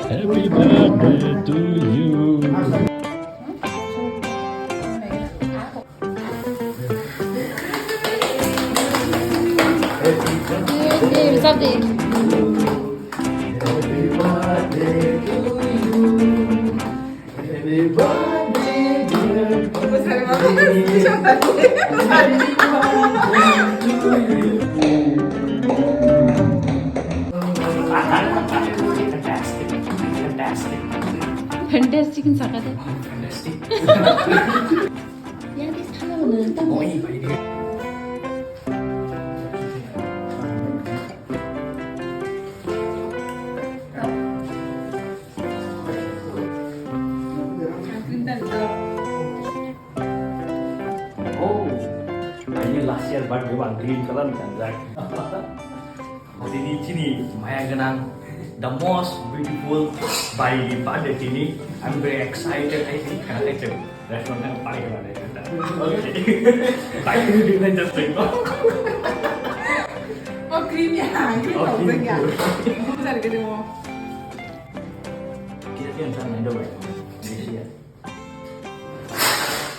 Happy birthday to you. Something. Fantastic in Sakata. Fantastic. Yeah, this time Ini last year birthday one green color kan. Ini sini Maya Ganang, the most beautiful by birthday ini. I'm very excited. I think karena itu restaurant yang paling keren. Okay. Baik ini dia just say no. Oh green ya, green tahu ya. Besar gitu mau. Kita yang sana itu baik.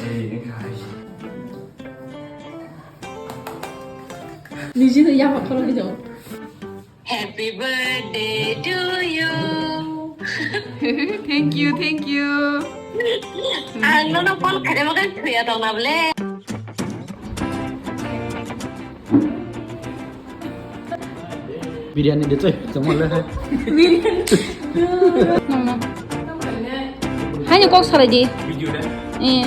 Ini ini guys. 你记得压把头了那种。 Happy birthday to you. Thank you, thank you. Ano na pon kare makan kuya to na ble. Biryani dia tu, semua lah. Hanya kok saradi. Video dah. Eh.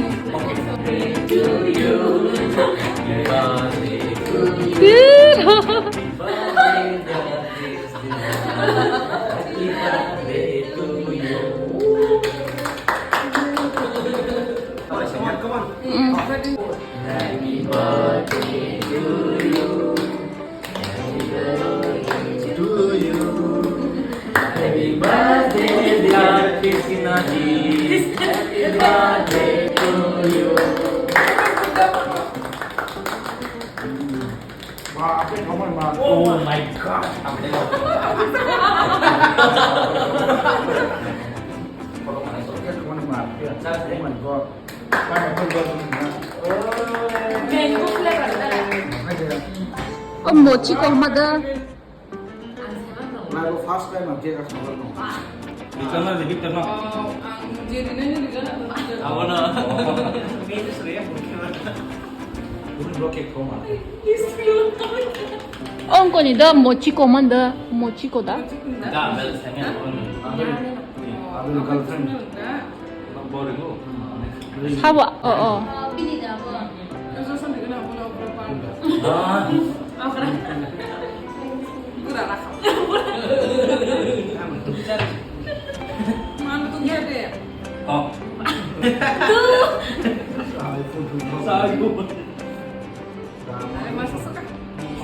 Happy birthday, dear Christina. Happy birthday to you. Oh my God. Oh, mochi kok mada. Nah, first time aku dia kasih nomor. Bicara lebih tenang. Jadi ini juga. Awalnya. Ini sudah ya mungkin. Bukan blokir koma. Oh, kok ni dah mochi kok mada, mochi kok dah. Dah, bel saya Abang girlfriend. baru itu. Sawa. Oh. Terus sampai kena bola berapa? Ah. Apa? Kurang rakam. Mana tuh dia deh? Oh. Sagu. Ada masa suka?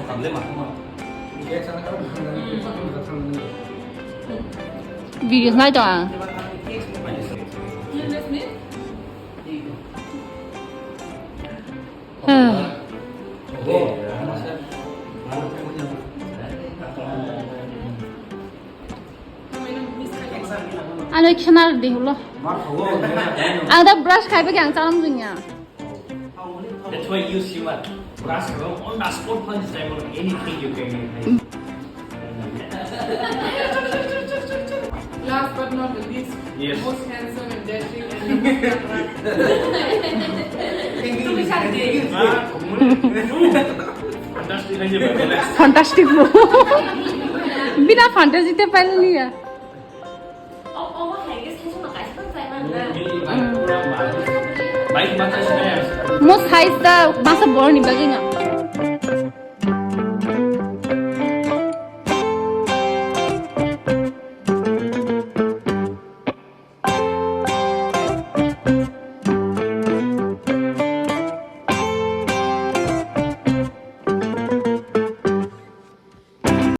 Boleh mah. Dia sana kan bukan Video ngay to à? Anh ơi, cái nào đi hụt anh đã brush khai với cái sao lắm nhỉ? That's why you see what brush on the spot punch time on anything you can. Last but not the least, Yes. most handsome and dashing and Fantastic aja banget. Fantastic bro. बिना fantasy ते पहले नहीं है. Baik mata saya. Most size दा masa bor ni bagainya.